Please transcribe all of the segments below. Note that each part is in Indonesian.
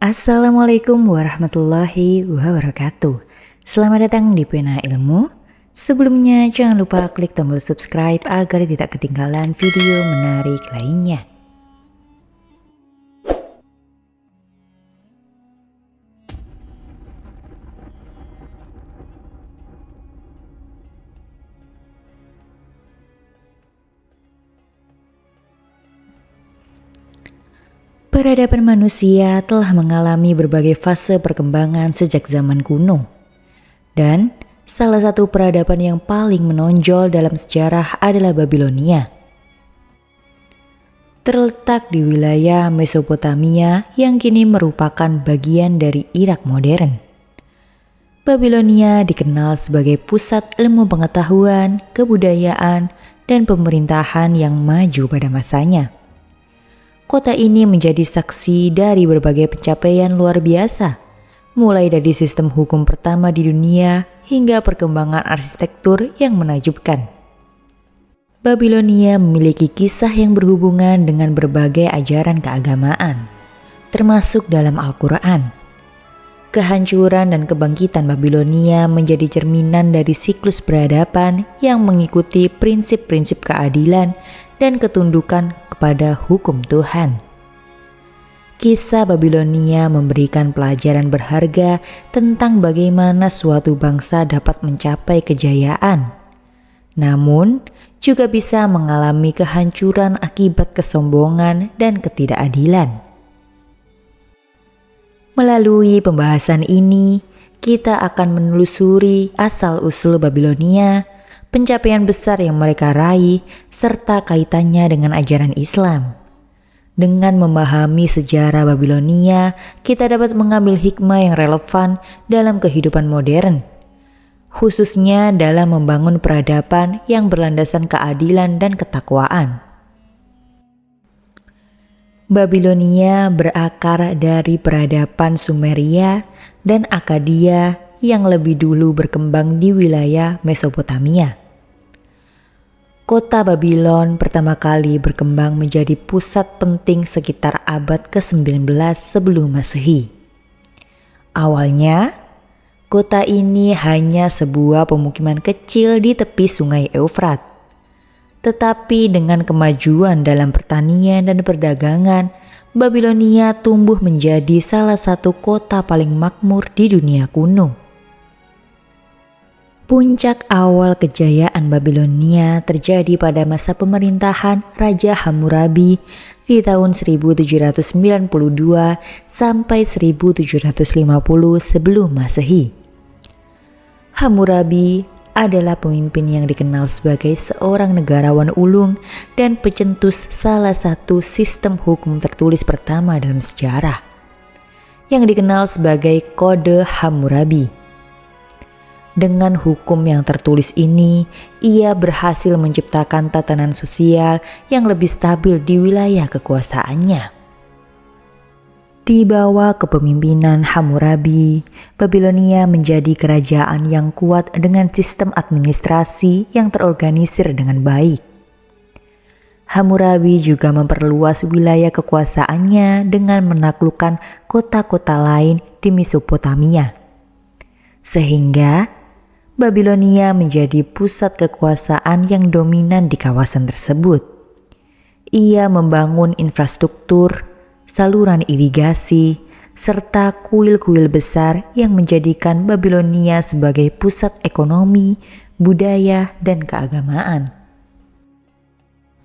Assalamualaikum warahmatullahi wabarakatuh. Selamat datang di Pena Ilmu. Sebelumnya jangan lupa klik tombol subscribe agar tidak ketinggalan video menarik lainnya. Peradaban manusia telah mengalami berbagai fase perkembangan sejak zaman kuno. Dan salah satu peradaban yang paling menonjol dalam sejarah adalah Babilonia. Terletak di wilayah Mesopotamia yang kini merupakan bagian dari Irak modern. Babilonia dikenal sebagai pusat ilmu pengetahuan, kebudayaan, dan pemerintahan yang maju pada masanya. Kota ini menjadi saksi dari berbagai pencapaian luar biasa, mulai dari sistem hukum pertama di dunia hingga perkembangan arsitektur yang menakjubkan. Babilonia memiliki kisah yang berhubungan dengan berbagai ajaran keagamaan, termasuk dalam Al-Quran. Kehancuran dan kebangkitan Babilonia menjadi cerminan dari siklus peradaban yang mengikuti prinsip-prinsip keadilan dan ketundukan kepada hukum Tuhan. Kisah Babilonia memberikan pelajaran berharga tentang bagaimana suatu bangsa dapat mencapai kejayaan, namun juga bisa mengalami kehancuran akibat kesombongan dan ketidakadilan. Melalui pembahasan ini, kita akan menelusuri asal-usul Babilonia, pencapaian besar yang mereka raih, serta kaitannya dengan ajaran Islam. Dengan memahami sejarah Babilonia, kita dapat mengambil hikmah yang relevan dalam kehidupan modern, khususnya dalam membangun peradaban yang berlandaskan keadilan dan ketakwaan. Babilonia berakar dari peradaban Sumeria dan Akkadia yang lebih dulu berkembang di wilayah Mesopotamia. Kota Babylon pertama kali berkembang menjadi pusat penting sekitar abad ke-19 sebelum Masehi. Awalnya, kota ini hanya sebuah pemukiman kecil di tepi sungai Eufrat. Tetapi dengan kemajuan dalam pertanian dan perdagangan, Babilonia tumbuh menjadi salah satu kota paling makmur di dunia kuno. Puncak awal kejayaan Babilonia terjadi pada masa pemerintahan Raja Hammurabi di tahun 1792 sampai 1750 sebelum Masehi. Hammurabi adalah pemimpin yang dikenal sebagai seorang negarawan ulung dan pencetus salah satu sistem hukum tertulis pertama dalam sejarah, yang dikenal sebagai Kode Hammurabi. Dengan hukum yang tertulis ini, ia berhasil menciptakan tatanan sosial yang lebih stabil di wilayah kekuasaannya. Di bawah kepemimpinan Hammurabi, Babilonia menjadi kerajaan yang kuat dengan sistem administrasi yang terorganisir dengan baik. Hammurabi juga memperluas wilayah kekuasaannya dengan menaklukkan kota-kota lain di Mesopotamia, sehingga Babilonia menjadi pusat kekuasaan yang dominan di kawasan tersebut. Ia membangun infrastruktur, saluran irigasi, serta kuil-kuil besar yang menjadikan Babilonia sebagai pusat ekonomi, budaya, dan keagamaan.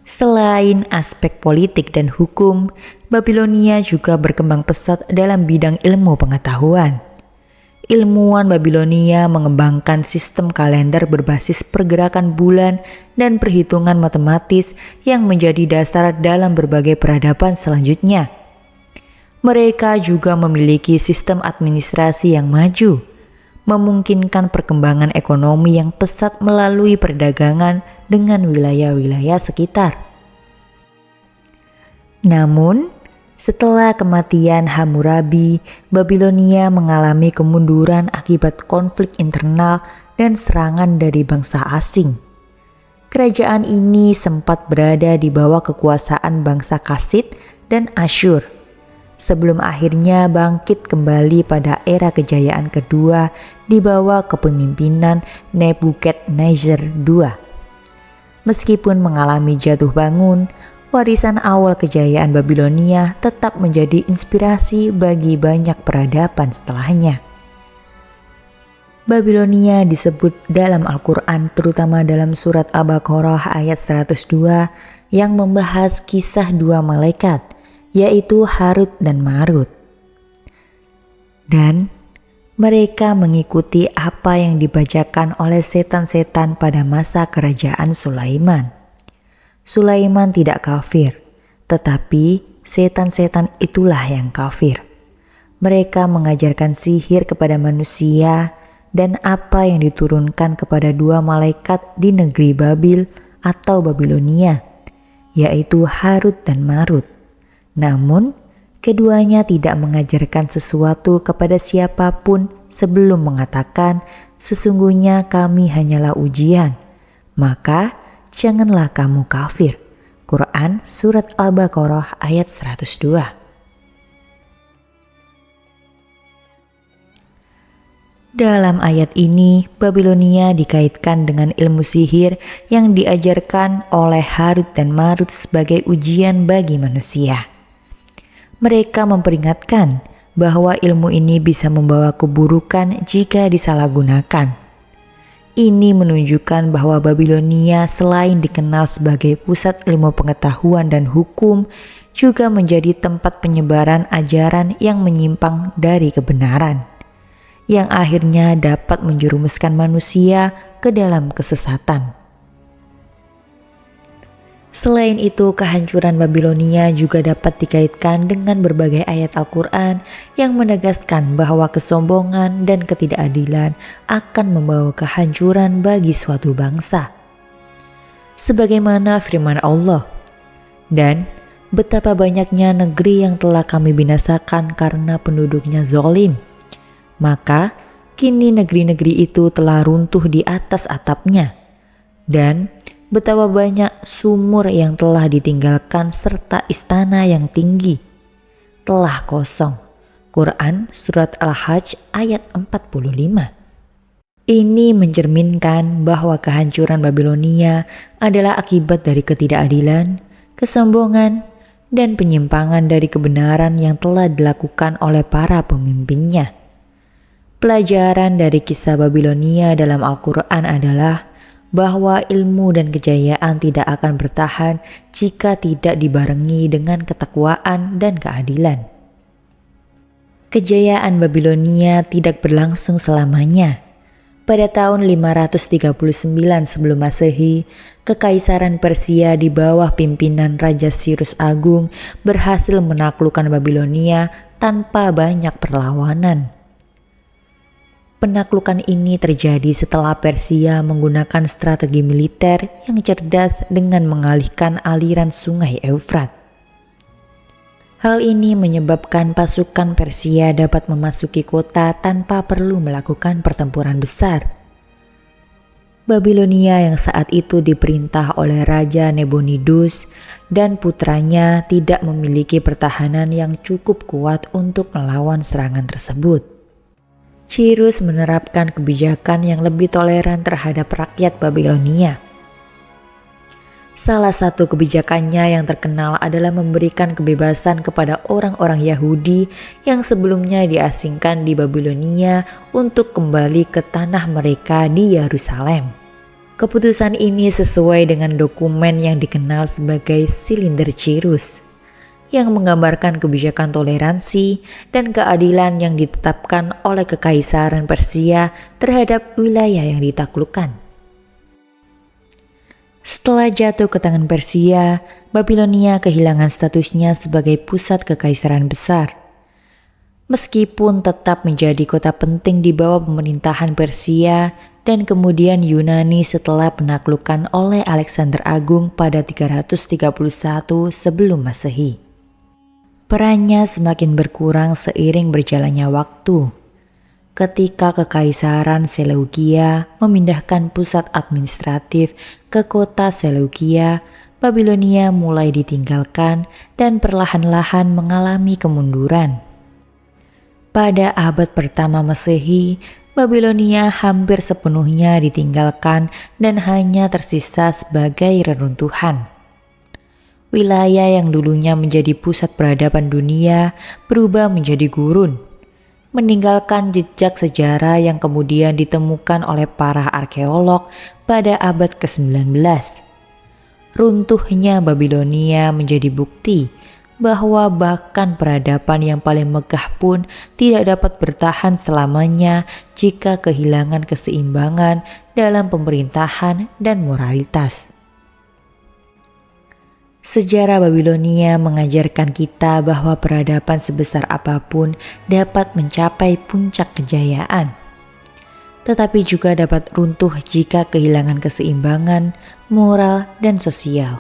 Selain aspek politik dan hukum, Babilonia juga berkembang pesat dalam bidang ilmu pengetahuan. Ilmuwan Babilonia mengembangkan sistem kalender berbasis pergerakan bulan dan perhitungan matematis yang menjadi dasar dalam berbagai peradaban selanjutnya. Mereka juga memiliki sistem administrasi yang maju, memungkinkan perkembangan ekonomi yang pesat melalui perdagangan dengan wilayah-wilayah sekitar. Namun, setelah kematian Hammurabi, Babilonia mengalami kemunduran akibat konflik internal dan serangan dari bangsa asing. Kerajaan ini sempat berada di bawah kekuasaan bangsa Kasid dan Asyur, sebelum akhirnya bangkit kembali pada era kejayaan kedua di bawah kepemimpinan Nebukadnezar II. Meskipun mengalami jatuh bangun, warisan awal kejayaan Babilonia tetap menjadi inspirasi bagi banyak peradaban setelahnya. Babilonia disebut dalam Al-Quran terutama dalam surat Al-Baqarah ayat 102 yang membahas kisah dua malaikat, yaitu Harut dan Marut. Dan mereka mengikuti apa yang dibacakan oleh setan-setan pada masa kerajaan Sulaiman. Sulaiman tidak kafir, tetapi setan-setan itulah yang kafir. Mereka mengajarkan sihir kepada manusia dan apa yang diturunkan kepada dua malaikat di negeri Babil atau Babilonia, yaitu Harut dan Marut. Namun, keduanya tidak mengajarkan sesuatu kepada siapapun sebelum mengatakan, "Sesungguhnya kami hanyalah ujian, maka janganlah kamu kafir." Quran Surat Al-Baqarah ayat 102. Dalam ayat ini, Babilonia dikaitkan dengan ilmu sihir yang diajarkan oleh Harut dan Marut sebagai ujian bagi manusia. Mereka memperingatkan bahwa ilmu ini bisa membawa keburukan jika disalahgunakan. Ini menunjukkan bahwa Babilonia selain dikenal sebagai pusat ilmu pengetahuan dan hukum, juga menjadi tempat penyebaran ajaran yang menyimpang dari kebenaran, yang akhirnya dapat menjerumuskan manusia ke dalam kesesatan. Selain itu, kehancuran Babilonia juga dapat dikaitkan dengan berbagai ayat Al-Quran yang menegaskan bahwa kesombongan dan ketidakadilan akan membawa kehancuran bagi suatu bangsa. Sebagaimana firman Allah, "Dan betapa banyaknya negeri yang telah kami binasakan karena penduduknya zalim. Maka kini negeri-negeri itu telah runtuh di atas atapnya. Dan betapa banyak sumur yang telah ditinggalkan serta istana yang tinggi telah kosong." Quran Surat Al-Hajj ayat 45. Ini mencerminkan bahwa kehancuran Babilonia adalah akibat dari ketidakadilan, kesombongan, dan penyimpangan dari kebenaran yang telah dilakukan oleh para pemimpinnya. Pelajaran dari kisah Babilonia dalam Al-Quran adalah bahwa ilmu dan kejayaan tidak akan bertahan jika tidak dibarengi dengan ketakwaan dan keadilan. Kejayaan Babilonia tidak berlangsung selamanya. Pada tahun 539 sebelum Masehi, Kekaisaran Persia di bawah pimpinan Raja Sirus Agung berhasil menaklukkan Babilonia tanpa banyak perlawanan. Penaklukan ini terjadi setelah Persia menggunakan strategi militer yang cerdas dengan mengalihkan aliran sungai Eufrat. Hal ini menyebabkan pasukan Persia dapat memasuki kota tanpa perlu melakukan pertempuran besar. Babilonia yang saat itu diperintah oleh Raja Nabonidus dan putranya tidak memiliki pertahanan yang cukup kuat untuk melawan serangan tersebut. Cyrus menerapkan kebijakan yang lebih toleran terhadap rakyat Babilonia. Salah satu kebijakannya yang terkenal adalah memberikan kebebasan kepada orang-orang Yahudi yang sebelumnya diasingkan di Babilonia untuk kembali ke tanah mereka di Yerusalem. Keputusan ini sesuai dengan dokumen yang dikenal sebagai Silinder Cyrus, yang menggambarkan kebijakan toleransi dan keadilan yang ditetapkan oleh Kekaisaran Persia terhadap wilayah yang ditaklukkan. Setelah jatuh ke tangan Persia, Babilonia kehilangan statusnya sebagai pusat kekaisaran besar. Meskipun tetap menjadi kota penting di bawah pemerintahan Persia dan kemudian Yunani setelah penaklukan oleh Alexander Agung pada 331 sebelum Masehi. Perannya semakin berkurang seiring berjalannya waktu. Ketika Kekaisaran Seleukia memindahkan pusat administratif ke kota Seleukia, Babilonia mulai ditinggalkan dan perlahan-lahan mengalami kemunduran. Pada abad pertama Masehi, Babilonia hampir sepenuhnya ditinggalkan dan hanya tersisa sebagai reruntuhan. Wilayah yang dulunya menjadi pusat peradaban dunia berubah menjadi gurun, meninggalkan jejak sejarah yang kemudian ditemukan oleh para arkeolog pada abad ke-19. Runtuhnya Babilonia menjadi bukti bahwa bahkan peradaban yang paling megah pun tidak dapat bertahan selamanya jika kehilangan keseimbangan dalam pemerintahan dan moralitas. Sejarah Babilonia mengajarkan kita bahwa peradaban sebesar apapun dapat mencapai puncak kejayaan, tetapi juga dapat runtuh jika kehilangan keseimbangan moral dan sosial.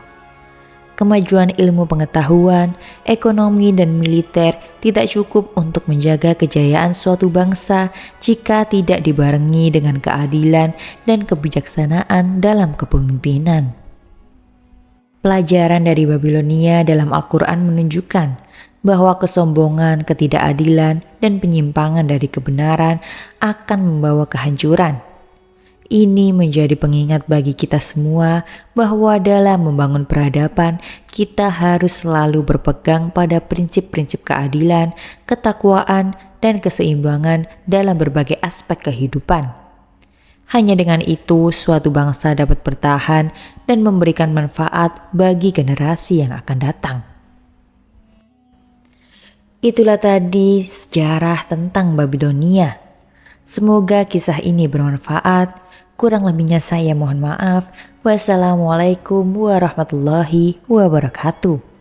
Kemajuan ilmu pengetahuan, ekonomi, dan militer tidak cukup untuk menjaga kejayaan suatu bangsa jika tidak dibarengi dengan keadilan dan kebijaksanaan dalam kepemimpinan. Pelajaran dari Babilonia dalam Al-Quran menunjukkan bahwa kesombongan, ketidakadilan, dan penyimpangan dari kebenaran akan membawa kehancuran. Ini menjadi pengingat bagi kita semua bahwa dalam membangun peradaban, kita harus selalu berpegang pada prinsip-prinsip keadilan, ketakwaan, dan keseimbangan dalam berbagai aspek kehidupan. Hanya dengan itu, suatu bangsa dapat bertahan dan memberikan manfaat bagi generasi yang akan datang. Itulah tadi sejarah tentang Babilonia. Semoga kisah ini bermanfaat. Kurang lebihnya saya mohon maaf. Wassalamualaikum warahmatullahi wabarakatuh.